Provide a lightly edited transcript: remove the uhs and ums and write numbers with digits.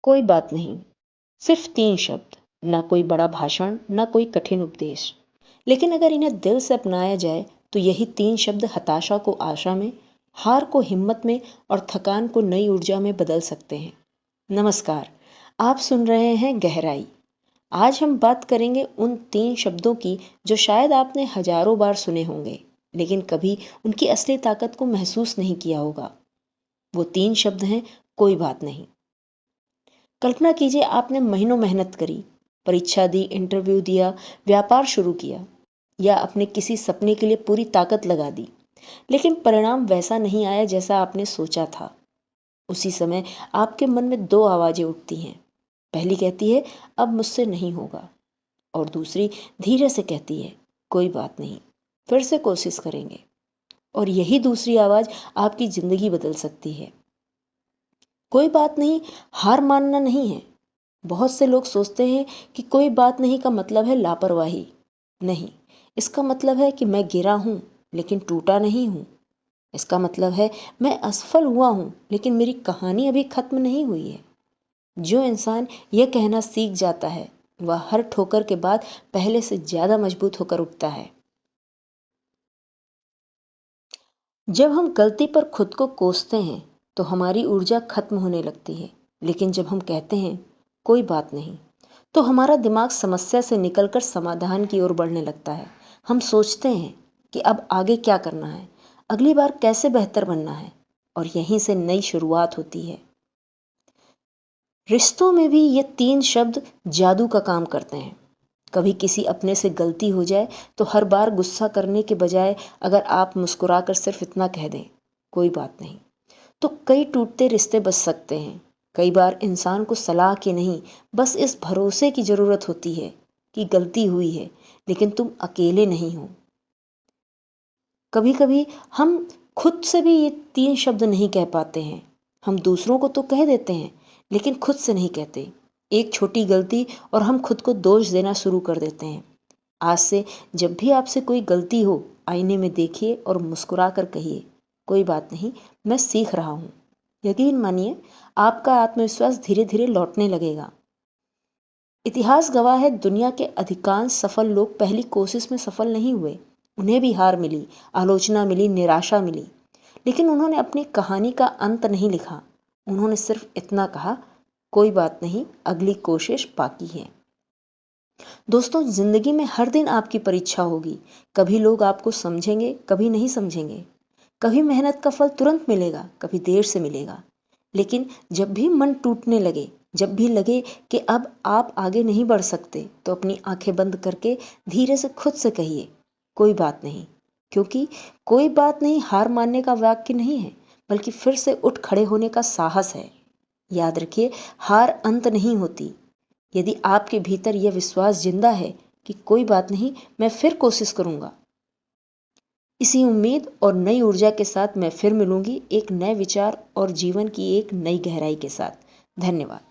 कोई बात नहीं। सिर्फ 3 शब्द, ना कोई बड़ा भाषण, ना कोई कठिन उपदेश। लेकिन अगर इन्हें दिल से अपनाया जाए तो यही 3 शब्द हताशा को आशा में, हार को हिम्मत में और थकान को नई ऊर्जा में बदल सकते हैं। नमस्कार, आप सुन रहे हैं गहराई। आज हम बात करेंगे उन 3 शब्दों की जो शायद आपने हजारों बार सुने होंगे, लेकिन कभी उनकी असली ताकत को महसूस नहीं किया होगा। वो 3 शब्द हैं, कोई बात नहीं। कल्पना कीजिए आपने महीनों मेहनत करी, परीक्षा दी, इंटरव्यू दिया, व्यापार शुरू किया या अपने किसी सपने के लिए पूरी ताकत लगा दी, लेकिन परिणाम वैसा नहीं आया जैसा आपने सोचा था। उसी समय आपके मन में 2 आवाजें उठती हैं। पहली कहती है अब मुझसे नहीं होगा, और दूसरी धीरे से कहती है कोई बात नहीं, फिर से कोशिश करेंगे। और यही दूसरी आवाज आपकी जिंदगी बदल सकती है। कोई बात नहीं हार मानना नहीं है। बहुत से लोग सोचते हैं कि कोई बात नहीं का मतलब है लापरवाही। नहीं, इसका मतलब है कि मैं गिरा हूं लेकिन टूटा नहीं हूं। इसका मतलब है मैं असफल हुआ हूं लेकिन मेरी कहानी अभी खत्म नहीं हुई है। जो इंसान यह कहना सीख जाता है वह हर ठोकर के बाद पहले से ज्यादा मजबूत होकर उठता है। जब हम गलती पर खुद को कोसते हैं तो हमारी ऊर्जा खत्म होने लगती है, लेकिन जब हम कहते हैं कोई बात नहीं तो हमारा दिमाग समस्या से निकलकर समाधान की ओर बढ़ने लगता है। हम सोचते हैं कि अब आगे क्या करना है, अगली बार कैसे बेहतर बनना है, और यहीं से नई शुरुआत होती है। रिश्तों में भी ये 3 शब्द जादू का काम करते हैं। कभी किसी अपने से गलती हो जाए तो हर बार गुस्सा करने के बजाय अगर आप मुस्कुराकर सिर्फ इतना कह दें कोई बात नहीं, तो कई टूटते रिश्ते बच सकते हैं। कई बार इंसान को सलाह की नहीं, बस इस भरोसे की जरूरत होती है कि गलती हुई है लेकिन तुम अकेले नहीं हो। कभी कभी हम खुद से भी ये 3 शब्द नहीं कह पाते हैं। हम दूसरों को तो कह देते हैं लेकिन खुद से नहीं कहते। एक छोटी गलती और हम खुद को दोष देना शुरू कर देते हैं। आज से जब भी आपसे कोई गलती हो, आईने में देखिए और मुस्कुरा कर कहिए कोई बात नहीं, मैं सीख रहा हूँ। यकीन मानिए, आपका आत्मविश्वास धीरे धीरे लौटने लगेगा। इतिहास गवाह है, दुनिया के अधिकांश सफल लोग पहली कोशिश में सफल नहीं हुए। उन्हें भी हार मिली, आलोचना मिली, निराशा मिली, लेकिन उन्होंने अपनी कहानी का अंत नहीं लिखा। उन्होंने सिर्फ इतना कहा कोई बात नहीं, अगली कोशिश बाकी है। दोस्तों, जिंदगी में हर दिन आपकी परीक्षा होगी। कभी लोग आपको समझेंगे, कभी नहीं समझेंगे। कभी मेहनत का फल तुरंत मिलेगा, कभी देर से मिलेगा। लेकिन जब भी मन टूटने लगे, जब भी लगे कि अब आप आगे नहीं बढ़ सकते, तो अपनी आंखें बंद करके धीरे से खुद से कहिए कोई बात नहीं। क्योंकि कोई बात नहीं हार मानने का वाक्य नहीं है, बल्कि फिर से उठ खड़े होने का साहस है। याद रखिए, हार अंत नहीं होती। यदि आपके भीतर यह विश्वास जिंदा है कि कोई बात नहीं, मैं फिर कोशिश करूंगा, इसी उम्मीद और नई ऊर्जा के साथ मैं फिर मिलूंगी, एक नए विचार और जीवन की एक नई गहराई के साथ। धन्यवाद।